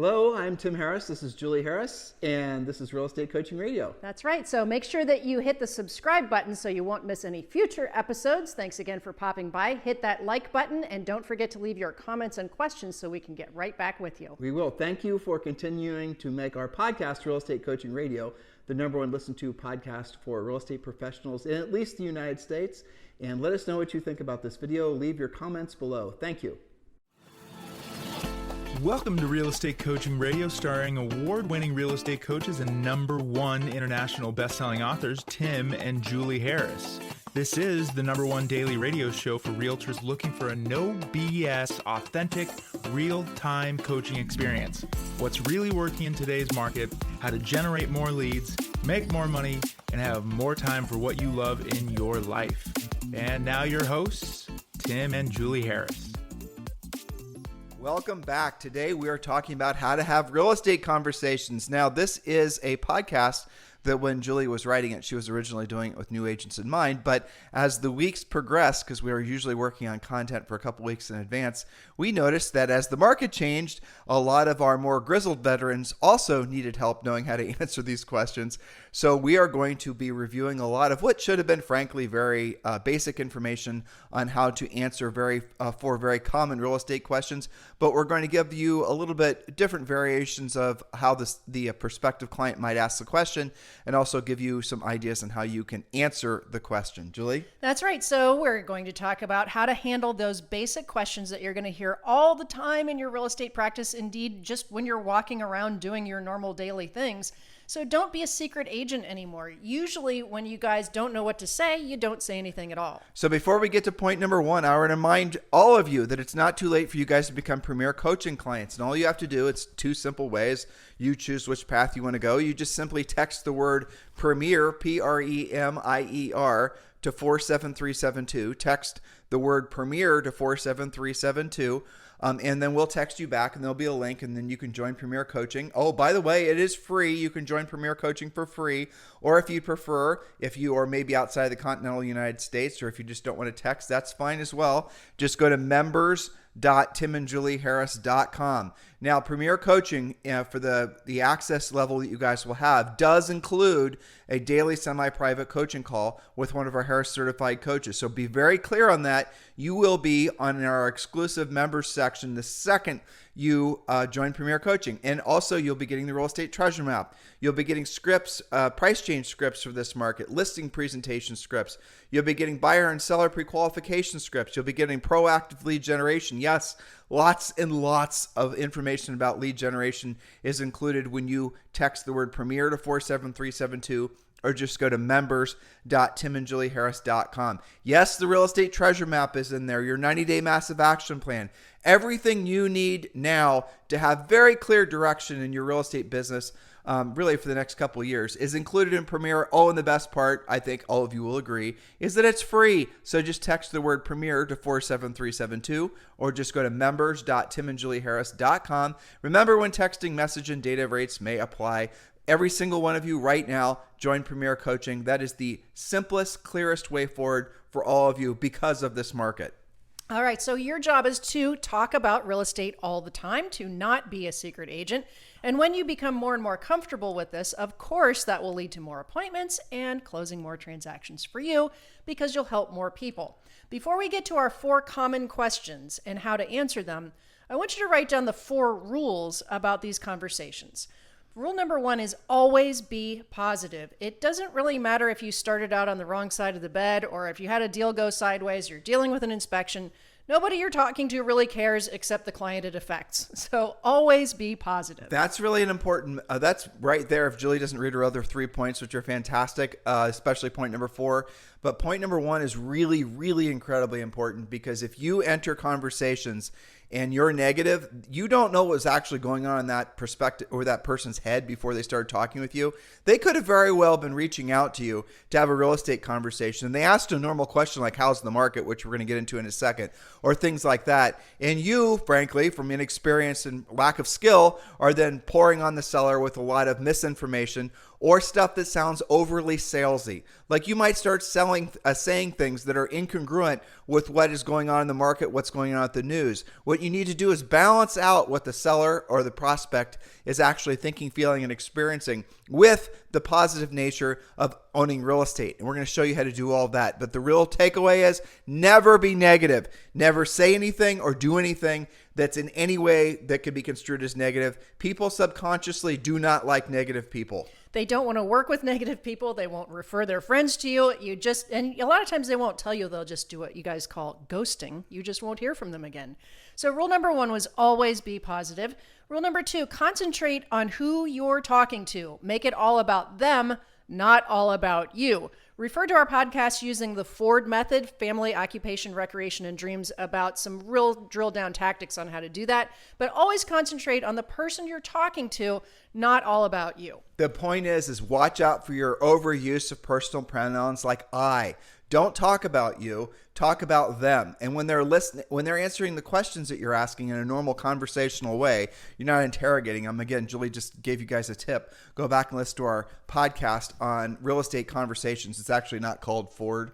Hello, I'm Tim Harris. This is Julie Harris, and this is Real Estate Coaching Radio. That's right. So make sure that you hit the subscribe button so you won't miss any future episodes. Thanks again for popping by. Hit that like button, and don't forget to leave your comments and questions so we can get right back with you. We will. Thank you for continuing to make our podcast, Real Estate Coaching Radio, the #1 listened to podcast for real estate professionals in at least the United States. And let us know what you think about this video. Leave your comments below. Thank you. Welcome to Real Estate Coaching Radio, starring award-winning real estate coaches and #1 international best-selling authors, Tim and Julie Harris. This is the #1 daily radio show for realtors looking for a no BS, authentic, real-time coaching experience. What's really working in today's market, how to generate more leads, make more money, and have more time for what you love in your life. And now your hosts, Tim and Julie Harris. Welcome back. Today we are talking about how to have real estate conversations. Now, this is a podcast that when Julie was writing it, she was originally doing it with new agents in mind. But as the weeks progressed, because we were usually working on content for a couple weeks in advance, we noticed that as the market changed, a lot of our more grizzled veterans also needed help knowing how to answer these questions. So we are going to be reviewing a lot of what should have been, frankly, very basic information on how to answer four very common real estate questions. But we're going to give you a little bit different variations of how the prospective client might ask the question, and also give you some ideas on how you can answer the question. Julie? That's right. So we're going to talk about how to handle those basic questions that you're going to hear all the time in your real estate practice, indeed, just when you're walking around doing your normal daily things. So don't be a secret agent anymore. Usually when you guys don't know what to say, you don't say anything at all. So before we get to point #1, I want to remind all of you that it's not too late for you guys to become premier coaching clients. And all you have to do, it's two simple ways. You choose which path you want to go. You just simply text the word premier, P-R-E-M-I-E-R, to 47372. Text the word premier to 47372. And then we'll text you back, and there'll be a link, and then you can join Premier Coaching. Oh, by the way, it is free. You can join Premier Coaching for free. Or if you prefer, if you are maybe outside the continental United States, or if you just don't want to text, that's fine as well. Just go to members.timandjulieharris.com. Now, Premier Coaching, for the access level that you guys will have, does include a daily semi-private coaching call with one of our Harris certified coaches. So be very clear on that. You will be on our exclusive members section the second you join Premier Coaching. And also, you'll be getting the real estate treasure map. You'll be getting scripts, price change scripts for this market, listing presentation scripts. You'll be getting buyer and seller pre-qualification scripts. You'll be getting proactive lead generation. Yes, lots and lots of information about lead generation is included when you text the word Premier to 47372. Or just go to members.timandjulieharris.com. Yes, the real estate treasure map is in there, your 90-day massive action plan. Everything you need now to have very clear direction in your real estate business, really for the next couple of years, is included in Premier. Oh, and the best part, I think all of you will agree, is that it's free. So just text the word Premier to 47372, or just go to members.timandjulieharris.com. Remember, when texting, message and data rates may apply. Every single one of you right now, join Premier Coaching. That is the simplest, clearest way forward for all of you because of this market. All right, so your job is to talk about real estate all the time, to not be a secret agent. And when you become more and more comfortable with this, of course, that will lead to more appointments and closing more transactions for you because you'll help more people. Before we get to our 4 common questions and how to answer them, I want you to write down the 4 rules about these conversations. Rule #1 is always be positive. It doesn't really matter if you started out on the wrong side of the bed or if you had a deal go sideways, you're dealing with an inspection. Nobody you're talking to really cares except the client it affects. So always be positive. That's really an important, that's right there. If Julie doesn't read her other 3 points, which are fantastic, especially point #4. But point #1 is really, really incredibly important, because if you enter conversations and you're negative, you don't know what's actually going on in that perspective or that person's head before they started talking with you. They could have very well been reaching out to you to have a real estate conversation, and they asked a normal question like, how's the market, which we're going to get into in a second, or things like that. And you, frankly, from inexperience and lack of skill, are then pouring on the seller with a lot of misinformation or stuff that sounds overly salesy. Like you might start saying things that are incongruent with what is going on in the market, what's going on at the news. What you need to do is balance out what the seller or the prospect is actually thinking, feeling, and experiencing with the positive nature of owning real estate. And we're going to show you how to do all that. But the real takeaway is never be negative. Never say anything or do anything that's in any way that could be construed as negative. People subconsciously do not like negative people. They don't want to work with negative people. They won't refer their friends to you. And a lot of times they won't tell you. They'll just do what you guys call ghosting. You just won't hear from them again. So rule number 1 was always be positive. Rule number 2, concentrate on who you're talking to. Make it all about them, not all about you. Refer to our podcast using the Ford method, family, occupation, recreation, and dreams, about some real drill down tactics on how to do that. But always concentrate on the person you're talking to, not all about you. The point is watch out for your overuse of personal pronouns like I. Don't talk about you, talk about them. And when they're listening, when they're answering the questions that you're asking in a normal conversational way, you're not interrogating them. Again, Julie just gave you guys a tip. Go back and listen to our podcast on real estate conversations. It's actually not called Ford.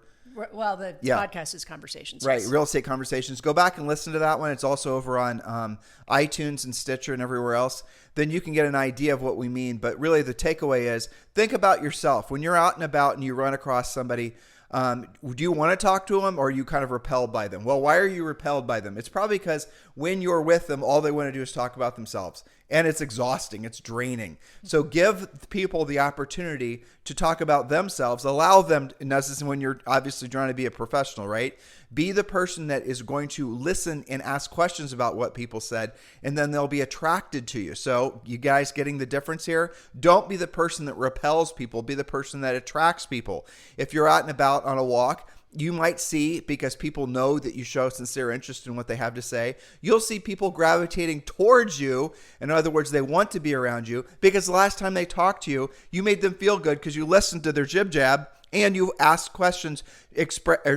Well, the podcast is Conversations. Right, Yes. Real Estate Conversations. Go back and listen to that one. It's also over on iTunes and Stitcher and everywhere else. Then you can get an idea of what we mean. But really the takeaway is think about yourself. When you're out and about and you run across somebody, do you want to talk to them or are you kind of repelled by them? Well, why are you repelled by them? It's probably because when you're with them, all they want to do is talk about themselves. And it's exhausting. It's draining. So give people the opportunity to talk about themselves. Allow them, and this is when you're obviously trying to be a professional, right? Be the person that is going to listen and ask questions about what people said, and then they'll be attracted to you. So you guys getting the difference here? Don't be the person that repels people. Be the person that attracts people. If you're out and about on a walk, you might see, because people know that you show sincere interest in what they have to say, you'll see people gravitating towards you. In other words, they want to be around you because the last time they talked to you, you made them feel good because you listened to their jib jab and you asked questions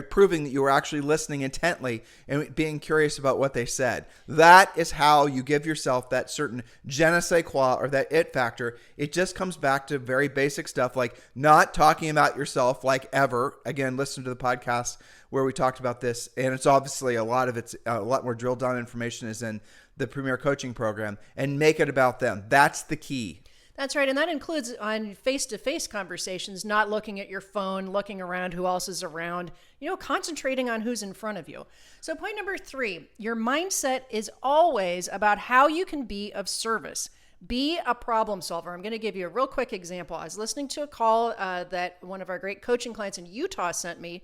proving that you were actually listening intently and being curious about what they said. That is how you give yourself that certain je ne sais quoi, or that it factor. It just comes back to very basic stuff like not talking about yourself like ever. Again, listen to the podcast where we talked about this, and it's obviously a lot more drilled down information is in the Premier Coaching Program, and make it about them. That's the key. That's right. And that includes on face-to-face conversations, not looking at your phone, looking around who else is around, concentrating on who's in front of you. So point number 3, your mindset is always about how you can be of service. Be a problem solver. I'm going to give you a real quick example. I was listening to a call that one of our great coaching clients in Utah sent me,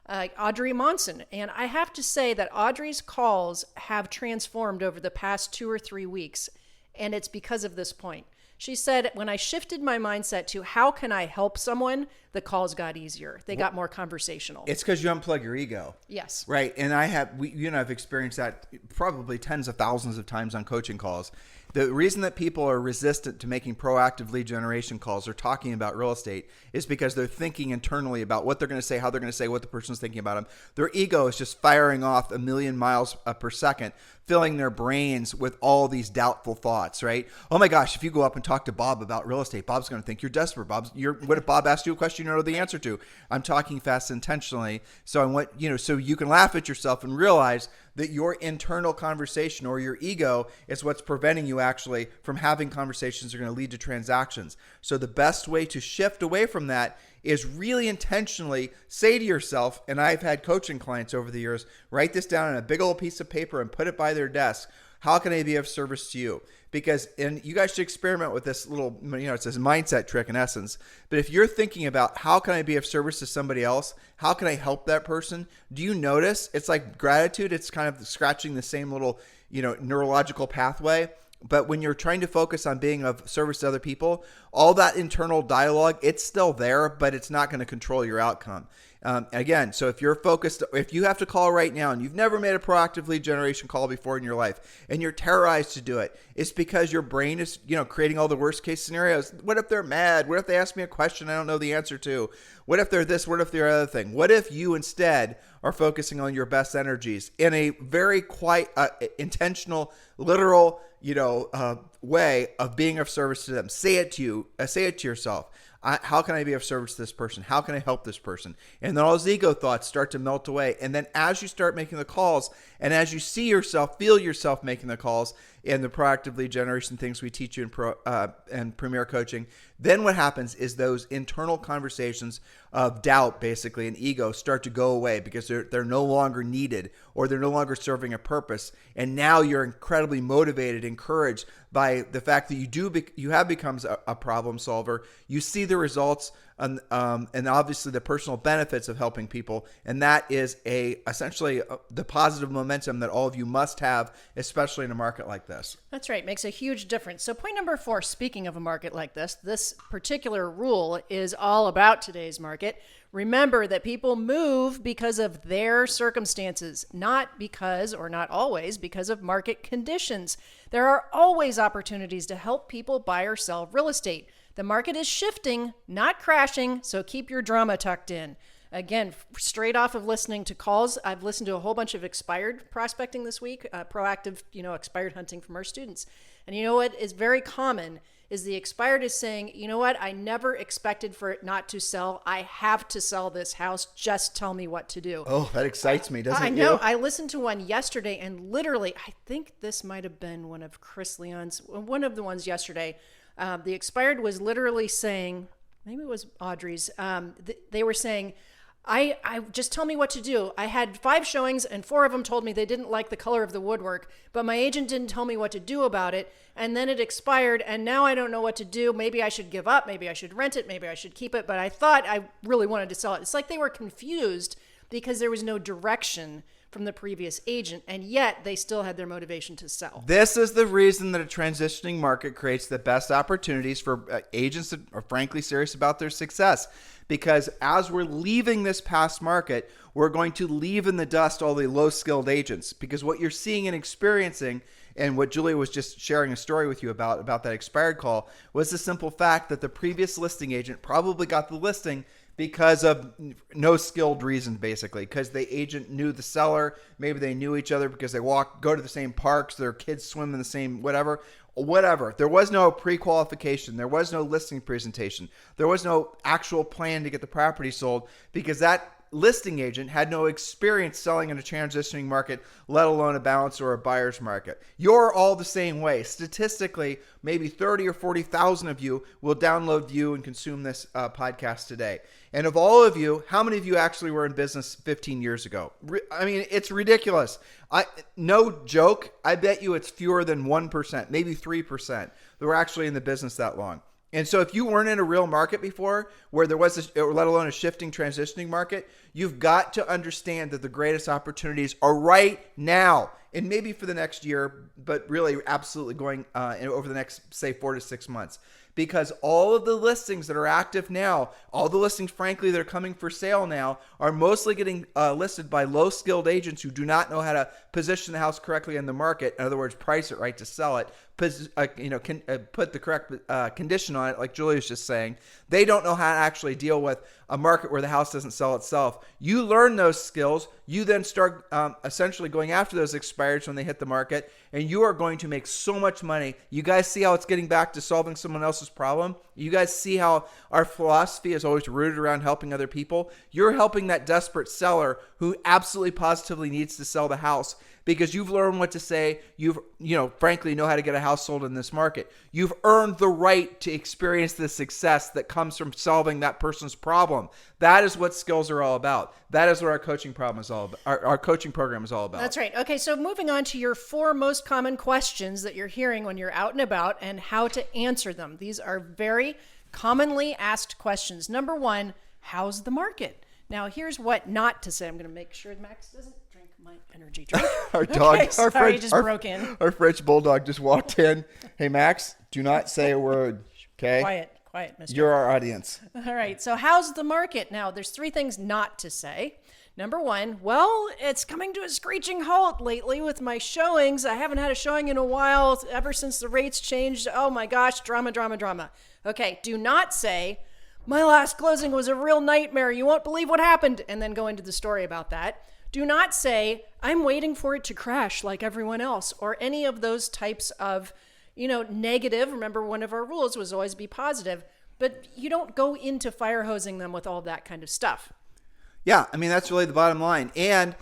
Audrey Monson. And I have to say that Audrey's calls have transformed over the past 2 or 3 weeks. And it's because of this point. She said, when I shifted my mindset to how can I help someone, the calls got easier. They got more conversational. It's because you unplug your ego. Yes. Right. And I've experienced that probably tens of thousands of times on coaching calls. The reason that people are resistant to making proactive lead generation calls or talking about real estate is because they're thinking internally about what they're going to say, how they're going to say, what the person's thinking about them. Their ego is just firing off 1,000,000 miles per second, filling their brains with all these doubtful thoughts, right? Oh my gosh, if you go up and talk to Bob about real estate, Bob's going to think you're desperate. What if Bob asked you a question you don't know the answer to? I'm talking fast intentionally. So I want, so you can laugh at yourself and realize that your internal conversation or your ego is what's preventing you actually from having conversations that are going to lead to transactions. So the best way to shift away from that is really intentionally say to yourself, and I've had coaching clients over the years, write this down on a big old piece of paper and put it by their desk. How can I be of service to you? Because, and you guys should experiment with this little, it's this mindset trick in essence. But if you're thinking about how can I be of service to somebody else? How can I help that person? Do you notice it's like gratitude? It's kind of scratching the same little, neurological pathway. But when you're trying to focus on being of service to other people, all that internal dialogue, it's still there, but it's not going to control your outcome. Again, so if you're focused, if you have to call right now and you've never made a proactive lead generation call before in your life and you're terrorized to do it, it's because your brain is, creating all the worst case scenarios. What if they're mad? What if they ask me a question I don't know the answer to? What if they're this? What if they're other thing? What if you instead are focusing on your best energies in a very quite intentional, literal, way of being of service to them? Say it to yourself. How can I be of service to this person? How can I help this person? And then all those ego thoughts start to melt away. And then as you start making the calls, and as you see yourself, feel yourself making the calls in the proactive lead generation things we teach you in Premier Coaching, then what happens is those internal conversations of doubt, basically, and ego start to go away because they're no longer needed, or they're no longer serving a purpose. And now you're incredibly motivated, encouraged by the fact that you have become a problem solver. You see the results and obviously the personal benefits of helping people, and that is essentially the positive momentum that all of you must have, especially in a market like this. That's right. Makes a huge difference. So point number 4, speaking of a market like this particular rule is all about today's market. Remember that people move because of their circumstances, not because, or not always, because of market conditions. There are always opportunities to help people buy or sell real estate. The market is shifting, not crashing, so keep your drama tucked in. Again, straight off of listening to calls, I've listened to a whole bunch of expired prospecting this week, proactive, expired hunting from our students. And you know what is very common is the expired is saying, you know what, I never expected for it not to sell. I have to sell this house. Just tell me what to do. Oh, that excites me, doesn't it? I know. I listened to one yesterday, and literally, I think this might have been one of Chris Leon's, one of the ones yesterday. The expired was literally saying, maybe it was Audrey's, they were saying, I just tell me what to do. I had 5 showings and 4 of them told me they didn't like the color of the woodwork, but my agent didn't tell me what to do about it. And then it expired, and now I don't know what to do. Maybe I should give up. Maybe I should rent it. Maybe I should keep it. But I thought I really wanted to sell it. It's like they were confused because there was no direction from the previous agent, and yet they still had their motivation to sell. This is the reason that a transitioning market creates the best opportunities for agents that are frankly serious about their success. Because as we're leaving this past market, we're going to leave in the dust all the low-skilled agents. Because what you're seeing and experiencing, and what Julia was just sharing a story with you about that expired call, was the simple fact that the previous listing agent probably got the listing because of no skilled reason, basically, because the agent knew the seller. Maybe they knew each other because they go to the same parks, their kids swim in the same whatever. There was no pre-qualification. There was no listing presentation. There was no actual plan to get the property sold because that listing agent had no experience selling in a transitioning market, let alone a balance or a buyer's market. You're all the same way. Statistically, maybe 30 or 40,000 of you will download, view, and consume this podcast today. And of all of you, how many of you actually were in business 15 years ago? I mean, it's ridiculous. No joke. I bet you it's fewer than 1%, maybe 3% that were actually in the business that long. And so if you weren't in a real market before where there was, let alone a shifting, transitioning market, you've got to understand that the greatest opportunities are right now. And maybe for the next year, but really absolutely going over the next, say, 4 to 6 months. Because all of the listings that are active now, all the listings, frankly, that are coming for sale now are mostly getting listed by low-skilled agents who do not know how to position the house correctly in the market. In other words, price it right to sell it. Put the correct condition on it, like Julia was just saying. They don't know how to actually deal with a market where the house doesn't sell itself. You learn those skills. You then start essentially going after those expireds when they hit the market, and you are going to make so much money. You guys see how it's getting back to solving someone else's problem? You guys see how our philosophy is always rooted around helping other people? You're helping that desperate seller who absolutely positively needs to sell the house because you've learned what to say. You've, frankly, know how to get a house sold in this market. You've earned the right to experience the success that comes from solving that person's problem. That is what skills are all about. That is what our coaching problem is all about. Our coaching program is all about. That's right. Okay, so moving on to your 4 most common questions that you're hearing when you're out and about and how to answer them. These are very commonly asked questions. Number 1, how's the market? Now, here's what not to say. I'm going to make sure Max doesn't drink my energy drink. Our dog, okay, just broke in. Our French bulldog just walked in. Hey, Max, do not say a word, okay? Quiet, mister. You're our audience. All right, so how's the market? Now, there's 3 things not to say. Number 1, well, it's coming to a screeching halt lately with my showings. I haven't had a showing in a while ever since the rates changed. Oh my gosh, drama. Okay, do not say, my last closing was a real nightmare. You won't believe what happened. And then go into the story about that. Do not say, I'm waiting for it to crash like everyone else, or any of those types of, negative. Remember, one of our rules was always be positive. but you don't go into fire hosing them with all that kind of stuff. Yeah, I mean, that's really the bottom line. And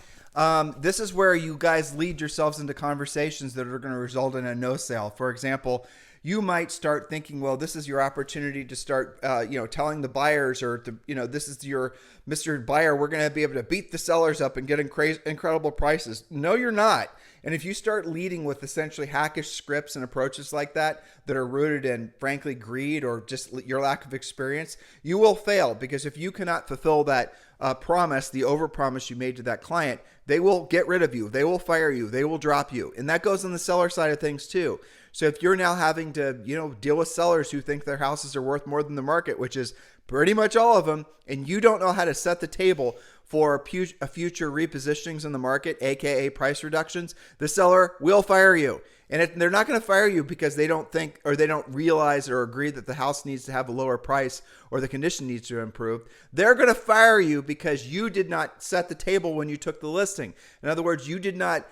this is where you guys lead yourselves into conversations that are going to result in a no sale. For example, you might start thinking, well, this is your opportunity to start, telling the buyers this is your Mr. Buyer, we're going to be able to beat the sellers up and get incredible prices. No, you're not. And if you start leading with essentially hackish scripts and approaches like that are rooted in, frankly, greed or just your lack of experience, you will fail, because if you cannot fulfill that promise, the overpromise you made to that client, they will get rid of you. They will fire you. They will drop you. And that goes on the seller side of things too. So if you're now having to, deal with sellers who think their houses are worth more than the market, which is pretty much all of them, and you don't know how to set the table for future repositionings in the market, aka price reductions, the seller will fire you. And they're not going to fire you because they don't think, or they don't realize or agree that the house needs to have a lower price or the condition needs to improve. They're going to fire you because you did not set the table when you took the listing. In other words, you did not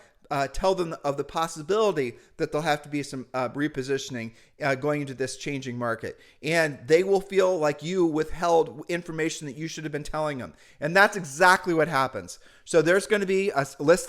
tell them of the possibility that there'll have to be some repositioning going into this changing market. And they will feel like you withheld information that you should have been telling them. And that's exactly what happens. So there's going to be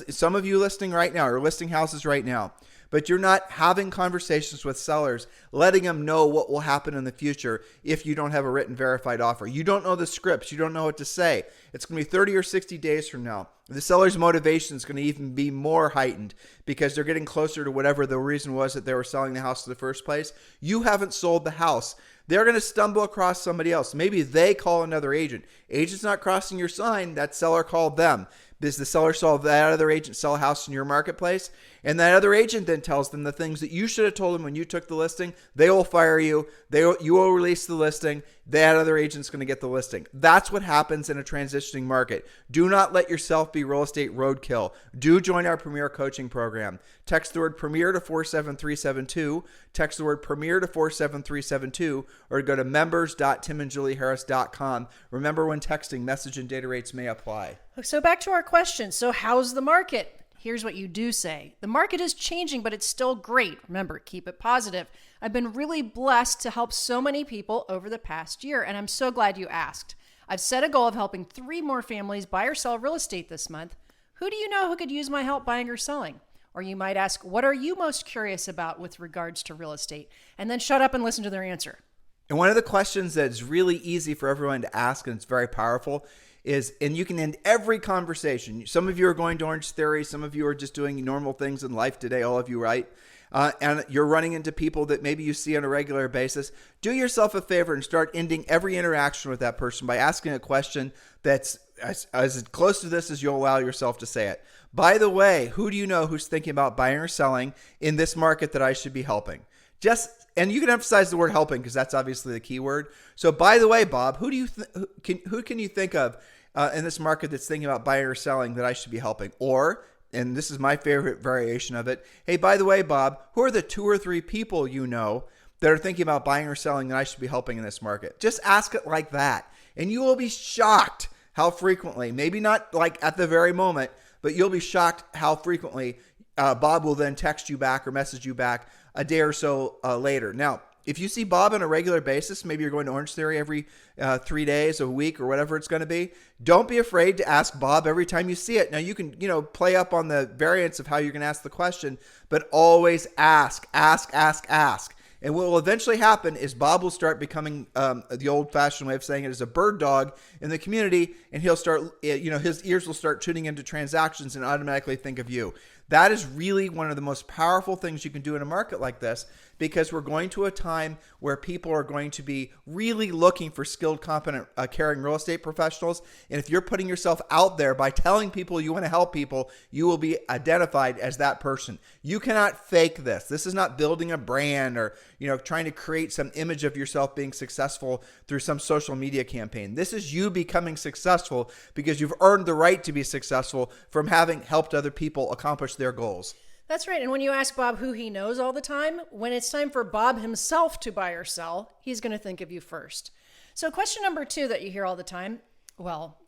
some of you listing right now or listing houses right now, but you're not having conversations with sellers, letting them know what will happen in the future if you don't have a written verified offer. You don't know the scripts. You don't know what to say. It's going to be 30 or 60 days from now. The seller's motivation is going to even be more heightened because they're getting closer to whatever the reason was that they were selling the house in the first place. You haven't sold the house. They're going to stumble across somebody else. Maybe they call another agent. Agent's not crossing your sign. That seller called them. Because the seller saw that other agent sell a house in your marketplace, and that other agent then tells them the things that you should have told them when you took the listing. They will fire you. You will release the listing. That other agent's going to get the listing. That's what happens in a transitioning market. Do not let yourself be real estate roadkill. Do join our Premier Coaching Program. Text the word Premier to 47372. Text the word Premier to 47372, or go to members.timandjulieharris.com. Remember, when texting, message and data rates may apply. So back to our question. So how's the market? Here's what you do say. The market is changing, but it's still great. Remember, keep it positive. I've been really blessed to help so many people over the past year, and I'm so glad you asked. I've set a goal of helping 3 more families buy or sell real estate this month. Who do you know who could use my help buying or selling? Or you might ask, what are you most curious about with regards to real estate? And then shut up and listen to their answer. And one of the questions that's really easy for everyone to ask, and it's very powerful, is, and you can end every conversation. Some of you are going to Orange Theory. Some of you are just doing normal things in life today, all of you, right? And you're running into people that maybe you see on a regular basis. Do yourself a favor and start ending every interaction with that person by asking a question that's as close to this as you'll allow yourself to say it. By the way, who do you know who's thinking about buying or selling in this market that I should be helping? And you can emphasize the word helping because that's obviously the key word. So, by the way, Bob, who can you think of in this market that's thinking about buying or selling that I should be helping? Or, and this is my favorite variation of it, hey, by the way, Bob, who are the 2 or 3 people you know that are thinking about buying or selling that I should be helping in this market? Just ask it like that, and you will be shocked how frequently, maybe not like at the very moment, but you'll be shocked how frequently Bob will then text you back or message you back a day or so later. Now, if you see Bob on a regular basis, maybe you're going to Orange Theory every 3 days, a week, or whatever it's going to be, don't be afraid to ask Bob every time you see it. Now, you can, play up on the variants of how you're going to ask the question, but always ask. And what will eventually happen is Bob will start becoming the old-fashioned way of saying it is a bird dog in the community, and he'll start, his ears will start tuning into transactions and automatically think of you. That is really one of the most powerful things you can do in a market like this, because we're going to a time where people are going to be really looking for skilled, competent, caring real estate professionals. And if you're putting yourself out there by telling people you want to help people, you will be identified as that person. You cannot fake this. This is not building a brand or, trying to create some image of yourself being successful through some social media campaign. This is you becoming successful because you've earned the right to be successful from having helped other people accomplish their goals. That's right. And when you ask Bob who he knows all the time, when it's time for Bob himself to buy or sell, he's going to think of you first. So question number 2 that you hear all the time, well,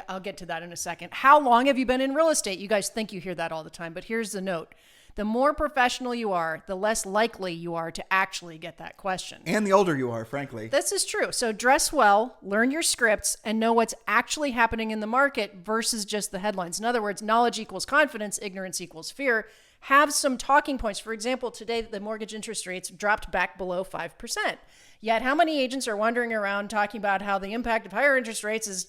I'll get to that in a second. How long have you been in real estate? You guys think you hear that all the time, but here's the note. The more professional you are, the less likely you are to actually get that question. And the older you are, frankly. This is true. So dress well, learn your scripts, and know what's actually happening in the market versus just the headlines. In other words, knowledge equals confidence, ignorance equals fear. Have some talking points. For example, today the mortgage interest rates dropped back below 5%. Yet how many agents are wandering around talking about how the impact of higher interest rates is,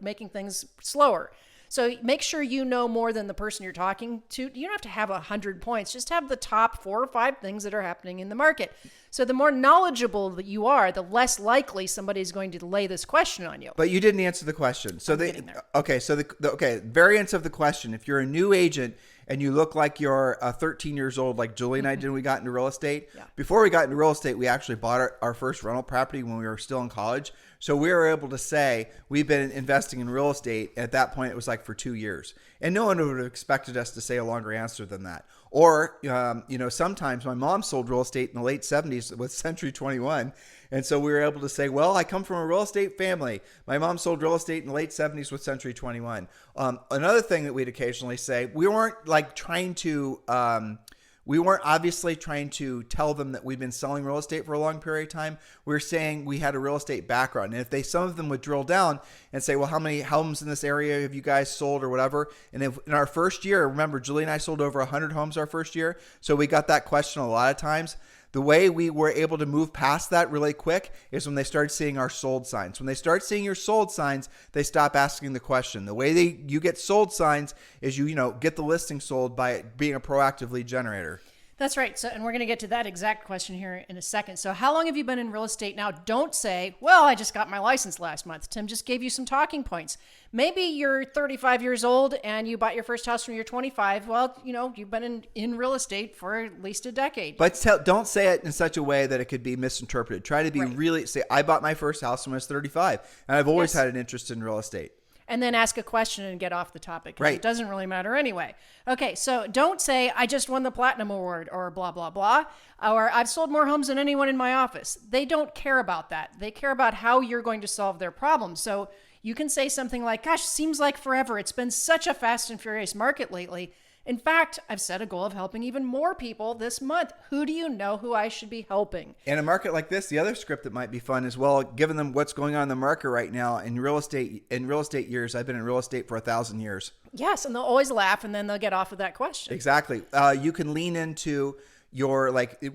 making things slower? So make sure you know more than the person you're talking to. You don't have to have 100 points. Just have the top 4 or 5 things that are happening in the market. So the more knowledgeable that you are, the less likely somebody's going to lay this question on you. But you didn't answer the question. So the variance of the question. If you're a new agent and you look like you're 13 years old, like Julie and I did when we got into real estate. Yeah. Before we got into real estate, we actually bought our first rental property when we were still in college. So we were able to say we've been investing in real estate. At that point, it was like for 2 years. And no one would have expected us to say a longer answer than that. Or, sometimes my mom sold real estate in the late 70s with Century 21. And so we were able to say, well, I come from a real estate family. My mom sold real estate in the late 70s with Century 21. Another thing that we'd occasionally say, we weren't obviously trying to tell them that we've been selling real estate for a long period of time. We were saying we had a real estate background. And if some of them would drill down and say, well, how many homes in this area have you guys sold or whatever? And if in our first year, remember, Julie and I sold over 100 homes our first year. So we got that question a lot of times. The way we were able to move past that really quick is when they started seeing our sold signs. When they start seeing your sold signs, they stop asking the question. The way you get sold signs is you get the listing sold by being a proactive lead generator. That's right. So, and we're going to get to that exact question here in a second. So how long have you been in real estate now? Don't say, well, I just got my license last month. Tim just gave you some talking points. Maybe you're 35 years old and you bought your first house when you're 25. Well, you've been in real estate for at least a decade. But don't say it in such a way that it could be misinterpreted. Try to be really, say, I bought my first house when I was 35 and I've always had an interest in real estate. And then ask a question and get off the topic. Right. It doesn't really matter anyway. Okay, so don't say, I just won the Platinum Award or blah, blah, blah. Or I've sold more homes than anyone in my office. They don't care about that. They care about how you're going to solve their problem. So you can say something like, gosh, seems like forever. It's been such a fast and furious market lately. In fact, I've set a goal of helping even more people this month. Who do you know who I should be helping? In a market like this, the other script that might be fun as well, given them what's going on in the market right now in real estate years, I've been in real estate for 1,000 years. Yes, and they'll always laugh and then they'll get off of that question. Exactly. You can lean into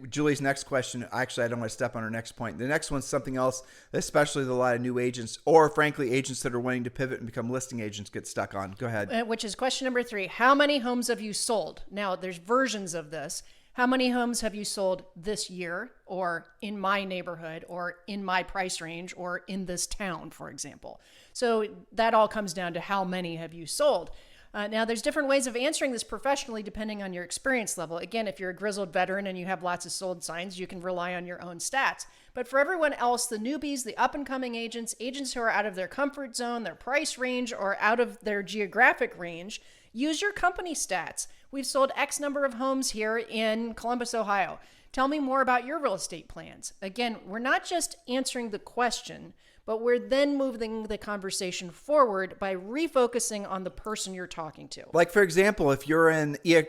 Julie's next question. Actually, I don't want to step on her next point. The next one's something else, especially a lot of new agents or frankly, agents that are wanting to pivot and become listing agents get stuck on. Go ahead. Which is question number 3. How many homes have you sold? Now, there's versions of this. How many homes have you sold this year or in my neighborhood or in my price range or in this town, for example? So that all comes down to how many have you sold? Now, there's different ways of answering this professionally depending on your experience level. Again, if you're a grizzled veteran and you have lots of sold signs, you can rely on your own stats. But for everyone else, the newbies, the up-and-coming agents who are out of their comfort zone, their price range, or out of their geographic range, use your company stats. We've sold X number of homes here in Columbus, Ohio. Tell me more about your real estate plans. Again, we're not just answering the question, but we're then moving the conversation forward by refocusing on the person you're talking to. Like, for example, if you're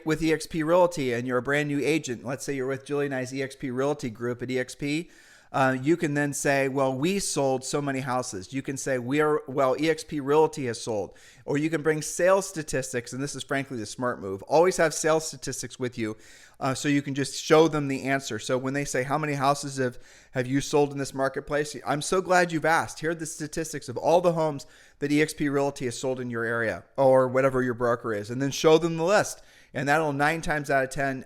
with eXp Realty and you're a brand new agent, let's say you're with Julie and I's eXp Realty group at eXp, you can then say, well, we sold so many houses. You can say, eXp Realty has sold. Or you can bring sales statistics, and this is frankly the smart move. Always have sales statistics with you so you can just show them the answer. So when they say, how many houses have you sold in this marketplace? I'm so glad you've asked. Here are the statistics of all the homes that eXp Realty has sold in your area or whatever your broker is, and then show them the list. And that'll 9 times out of 10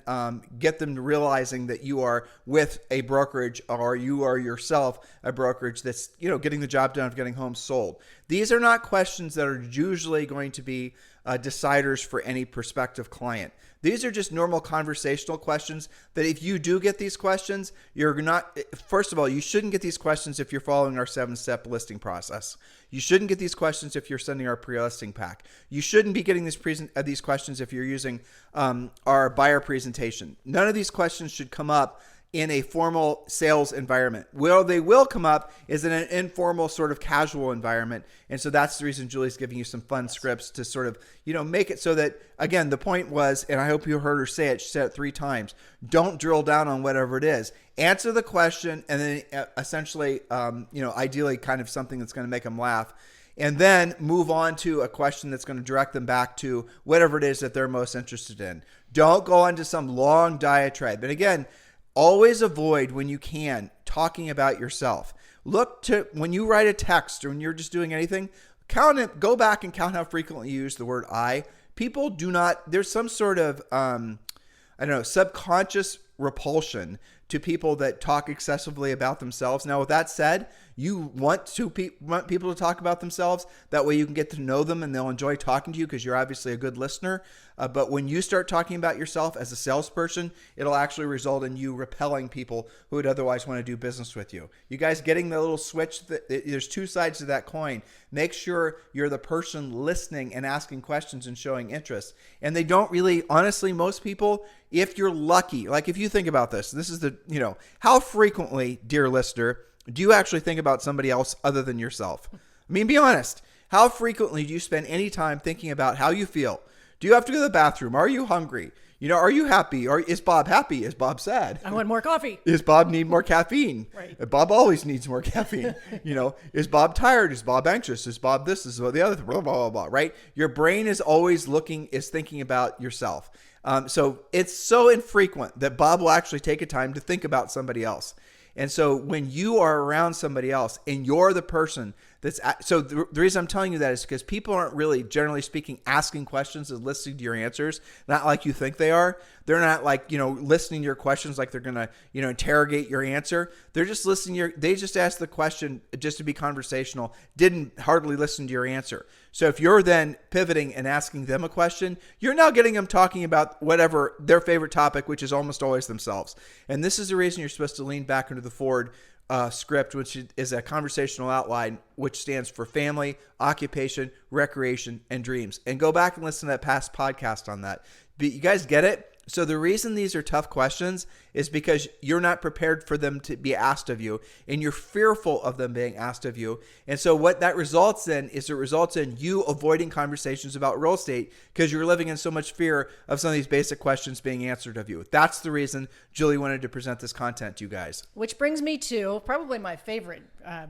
get them to realizing that you are with a brokerage or you are yourself a brokerage that's getting the job done of getting homes sold. These are not questions that are usually going to be deciders for any prospective client. These are just normal conversational questions that if you do get these questions, first of all, you shouldn't get these questions if you're following our 7-step listing process. You shouldn't get these questions if you're sending our pre-listing pack. You shouldn't be getting these questions if you're using our buyer presentation. None of these questions should come up in a formal sales environment. Where they will come up is in an informal sort of casual environment. And so that's the reason Julie's giving you some fun scripts to sort of, make it so that, again, the point was, and I hope you heard her say it, she said it 3 times, don't drill down on whatever it is. Answer the question and then essentially, ideally kind of something that's going to make them laugh. And then move on to a question that's going to direct them back to whatever it is that they're most interested in. Don't go into some long diatribe. And again, always avoid, when you can, talking about yourself. Look to, when you write a text or when you're just doing anything, go back and count how frequently you use the word I. People do not, there's some sort of, subconscious repulsion to people that talk excessively about themselves. Now, with that said, you want people to talk about themselves. That way you can get to know them and they'll enjoy talking to you because you're obviously a good listener. But when you start talking about yourself as a salesperson, it'll actually result in you repelling people who would otherwise want to do business with you. You guys getting the little switch? There's 2 sides to that coin. Make sure you're the person listening and asking questions and showing interest. And they don't really, honestly, most people, if you're lucky, like if you think about this is how frequently, dear listener, do you actually think about somebody else other than yourself? I mean, be honest. How frequently do you spend any time thinking about how you feel? Do you have to go to the bathroom? Are you hungry? Are you happy? Or is Bob happy? Is Bob sad? I want more coffee. Does Bob need more caffeine? Right. Bob always needs more caffeine. Is Bob tired? Is Bob anxious? Is Bob this? Is the other? Blah, blah, blah, blah, right? Your brain is always thinking about yourself. So it's so infrequent that Bob will actually take a time to think about somebody else. And so when you are around somebody else and you're the person the reason I'm telling you that is because people aren't really, generally speaking, asking questions and listening to your answers, not like you think they are. They're not like, listening to your questions like they're going to, interrogate your answer. They're just listening they just asked the question just to be conversational, didn't hardly listen to your answer. So if you're then pivoting and asking them a question, you're now getting them talking about whatever their favorite topic, which is almost always themselves. And this is the reason you're supposed to lean back into the forward script, which is a conversational outline, which stands for family, occupation, recreation, and dreams. And go back and listen to that past podcast on that. But you guys get it? So the reason these are tough questions is because you're not prepared for them to be asked of you, and you're fearful of them being asked of you. And so what that results in is it results in you avoiding conversations about real estate because you're living in so much fear of some of these basic questions being answered of you. That's the reason Julie wanted to present this content to you guys. Which brings me to probably my favorite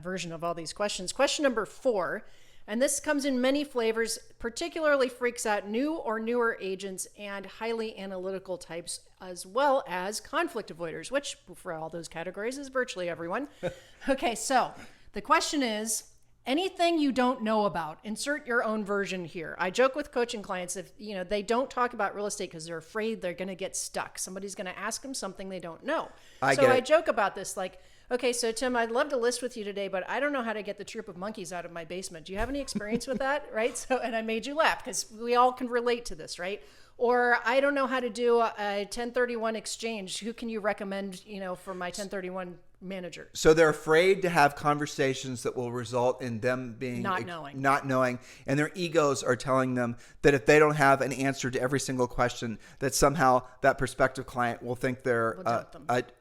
version of all these questions. Question number 4. And this comes in many flavors, particularly freaks out new or newer agents and highly analytical types, as well as conflict avoiders, which for all those categories is virtually everyone. Okay, so the question is, anything you don't know about, insert your own version here. I joke with coaching clients if they don't talk about real estate because they're afraid they're going to get stuck. Somebody's going to ask them something they don't know. I joke about this like, okay, so Tim, I'd love to list with you today, but I don't know how to get the troop of monkeys out of my basement. Do you have any experience with that? Right? So, and I made you laugh because we all can relate to this, right? Or I don't know how to do a 1031 exchange. Who can you recommend, for my 1031 manager? So they're afraid to have conversations that will result in them being not knowing, and their egos are telling them that if they don't have an answer to every single question, that somehow that prospective client will think they're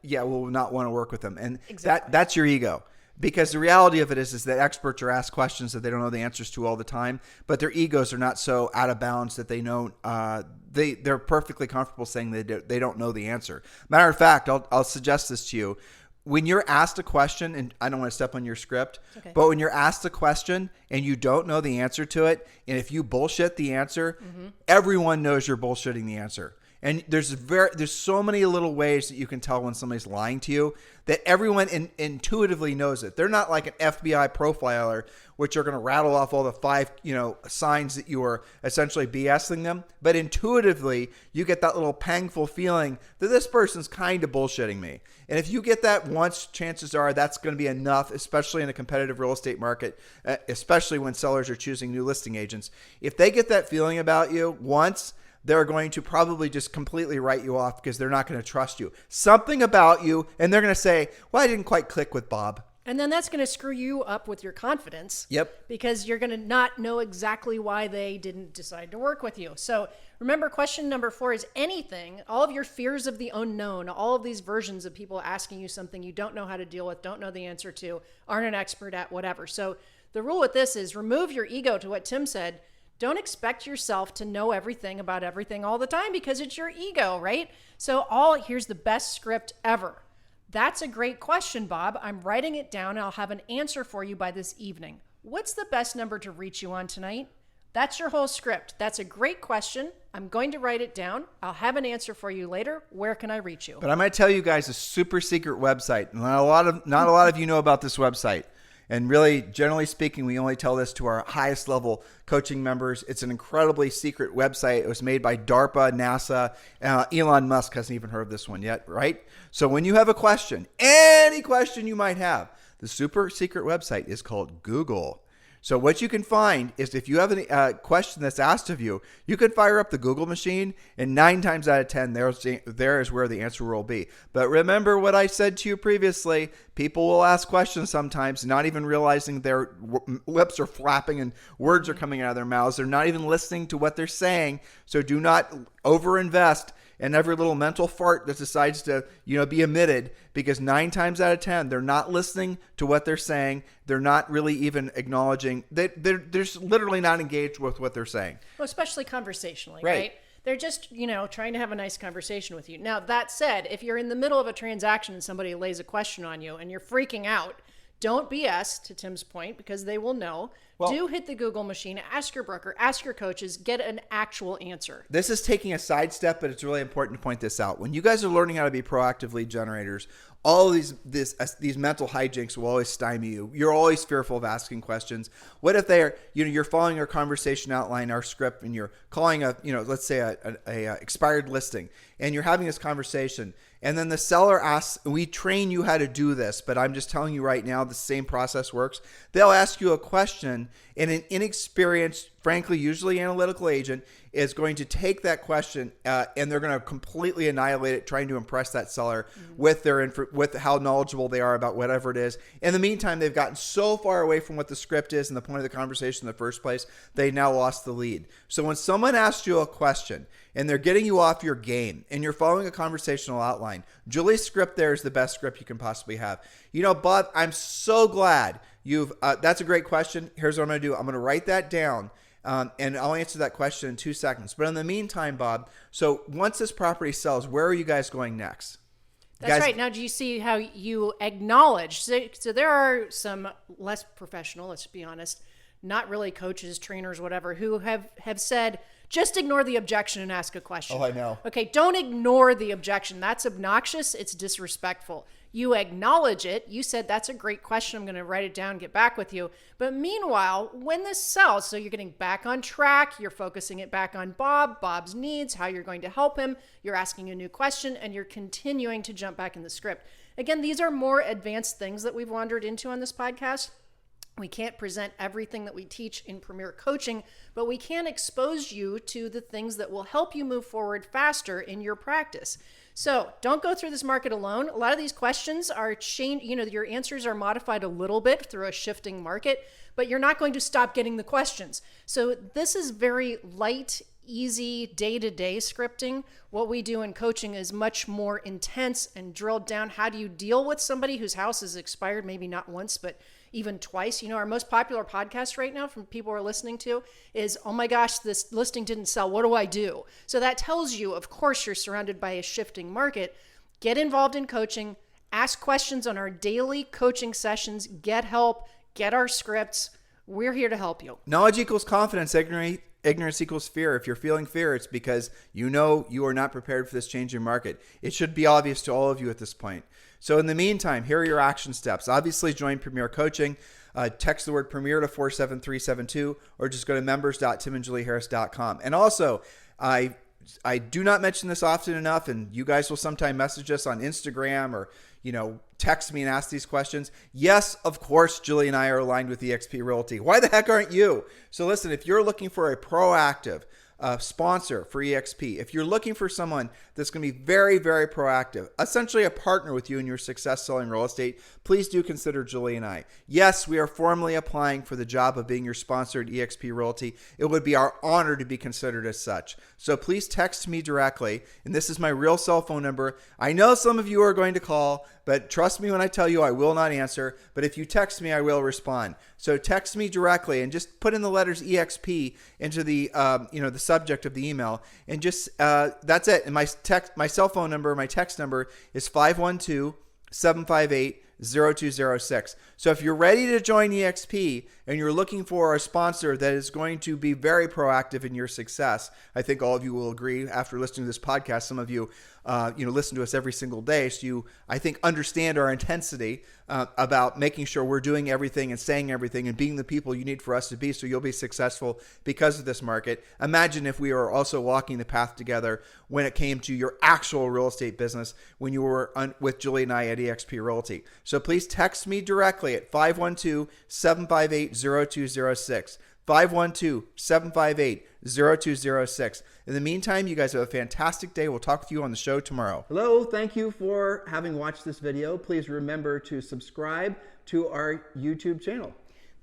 will not want to work with them, and exactly. that's your ego. Because the reality of it is that experts are asked questions that they don't know the answers to all the time, but their egos are not so out of bounds that they know they're perfectly comfortable saying they don't know the answer. Matter of fact, I'll suggest this to you. When you're asked a question, and I don't want to step on your script, okay, but when you're asked a question and you don't know the answer to it, and if you bullshit the answer, everyone knows you're bullshitting the answer. And there's so many little ways that you can tell when somebody's lying to you that everyone intuitively knows it. They're not like an FBI profiler, which are going to rattle off all the 5, signs that you are essentially BSing them. But intuitively, you get that little pangful feeling that this person's kind of bullshitting me. And if you get that once, chances are that's going to be enough, especially in a competitive real estate market, especially when sellers are choosing new listing agents. If they get that feeling about you once, they're going to probably just completely write you off because they're not going to trust you. Something about you, and they're going to say, well, I didn't quite click with Bob. And then that's going to screw you up with your confidence. Yep. Because you're going to not know exactly why they didn't decide to work with you. So remember, question number 4 is anything, all of your fears of the unknown, all of these versions of people asking you something you don't know how to deal with, don't know the answer to, aren't an expert at, whatever. So the rule with this is remove your ego to what Tim said. Don't expect yourself to know everything about everything all the time because it's your ego, right? So here's the best script ever. That's a great question, Bob. I'm writing it down and I'll have an answer for you by this evening. What's the best number to reach you on tonight? That's your whole script. That's a great question. I'm going to write it down. I'll have an answer for you later. Where can I reach you? But I'm going to tell you guys a super secret website. Not a lot of you know about this website. And really, generally speaking, we only tell this to our highest level coaching members. It's an incredibly secret website. It was made by DARPA, NASA. Elon Musk hasn't even heard of this one yet, right? So when you have a question, any question you might have, the super secret website is called Google. So what you can find is if you have a question that's asked of you, you can fire up the Google machine, and 9 times out of 10, there is where the answer will be. But remember what I said to you previously, people will ask questions sometimes, not even realizing their lips are flapping and words are coming out of their mouths. They're not even listening to what they're saying. So do not overinvest in every little mental fart that decides to, be emitted, because 9 times out of 10, they're not listening to what they're saying. They're not really even acknowledging that they're literally not engaged with what they're saying. Well, especially conversationally, right? They're just, trying to have a nice conversation with you. Now, that said, if you're in the middle of a transaction and somebody lays a question on you and you're freaking out, don't BS, to Tim's point, because they will know. Do hit the Google machine, ask your broker, ask your coaches, get an actual answer. This is taking a sidestep, but it's really important to point this out. When you guys are learning how to be proactive lead generators, all of these mental hijinks will always stymie you. You're always fearful of asking questions. What if you're following our conversation outline, our script, and you're calling let's say a expired listing, and you're having this conversation, and then the seller asks, we train you how to do this, but I'm just telling you right now, the same process works. They'll ask you a question, and an inexperienced, frankly, usually analytical agent is going to take that question and they're going to completely annihilate it, trying to impress that seller with how knowledgeable they are about whatever it is. In the meantime, they've gotten so far away from what the script is and the point of the conversation in the first place, they now lost the lead. So when someone asks you a question and they're getting you off your game and you're following a conversational outline, Julie's script there is the best script you can possibly have. Bob, I'm so glad that's a great question. Here's what I'm going to do. I'm going to write that down. And I'll answer that question in 2 seconds. But in the meantime, Bob, so once this property sells, where are you guys going next? That's right. Now, do you see how you acknowledge? So there are some less professional, let's be honest, not really coaches, trainers, whatever, who have said, just ignore the objection and ask a question. Oh, I know. Okay, don't ignore the objection. That's obnoxious. It's disrespectful. You acknowledge it. You said, that's a great question. I'm going to write it down, get back with you. But meanwhile, when this sells, so you're getting back on track, you're focusing it back on Bob's needs, how you're going to help him, you're asking a new question, and you're continuing to jump back in the script. Again, these are more advanced things that we've wandered into on this podcast. We can't present everything that we teach in Premier Coaching, but we can expose you to the things that will help you move forward faster in your practice. So don't go through this market alone. A lot of these questions are changed, your answers are modified a little bit through a shifting market, but you're not going to stop getting the questions. So this is very light, easy, day-to-day scripting. What we do in coaching is much more intense and drilled down. How do you deal with somebody whose house is expired, maybe not once, but even twice? Our most popular podcast right now from people we're listening to is, oh my gosh, this listing didn't sell. What do I do? So that tells you, of course, you're surrounded by a shifting market. Get involved in coaching, ask questions on our daily coaching sessions, get help, get our scripts. We're here to help you. Knowledge equals confidence. Ignorance equals fear. If you're feeling fear, it's because you are not prepared for this changing market. It should be obvious to all of you at this point. So in the meantime, here are your action steps. Obviously, join Premier Coaching. Text the word Premier to 47372 or just go to members.timandjulieharris.com. And also, I do not mention this often enough, and you guys will sometime message us on Instagram or text me and ask these questions. Yes, of course, Julie and I are aligned with eXp Realty. Why the heck aren't you? So listen, if you're looking for a proactive, sponsor for EXP, if you're looking for someone that's going to be very, very proactive, essentially a partner with you in your success selling real estate, please do consider Julie and I. Yes, we are formally applying for the job of being your sponsor at EXP Realty. It would be our honor to be considered as such. So please text me directly, and this is my real cell phone number. I know some of you are going to call, but trust me when I tell you I will not answer. But if you text me, I will respond. So text me directly and just put in the letters EXP into the the subject of the email, and just that's it. And my cell phone number, my text number is 512-758-0206. So if you're ready to join EXP and you're looking for a sponsor that is going to be very proactive in your success, I think all of you will agree after listening to this podcast. Some of you, listen to us every single day, so you, I think, understand our intensity about making sure we're doing everything and saying everything and being the people you need for us to be, so you'll be successful because of this market. Imagine if we were also walking the path together when it came to your actual real estate business, when you were with Julie and I at EXP Realty. So please text me directly at 512-758-0206. 512-758-0206. In the meantime, you guys have a fantastic day. We'll talk with you on the show tomorrow. Hello, thank you for having watched this video. Please remember to subscribe to our YouTube channel.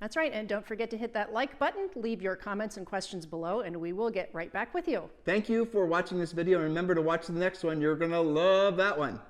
That's right. And don't forget to hit that like button, leave your comments and questions below, and we will get right back with you. Thank you for watching this video. And remember to watch the next one. You're going to love that one.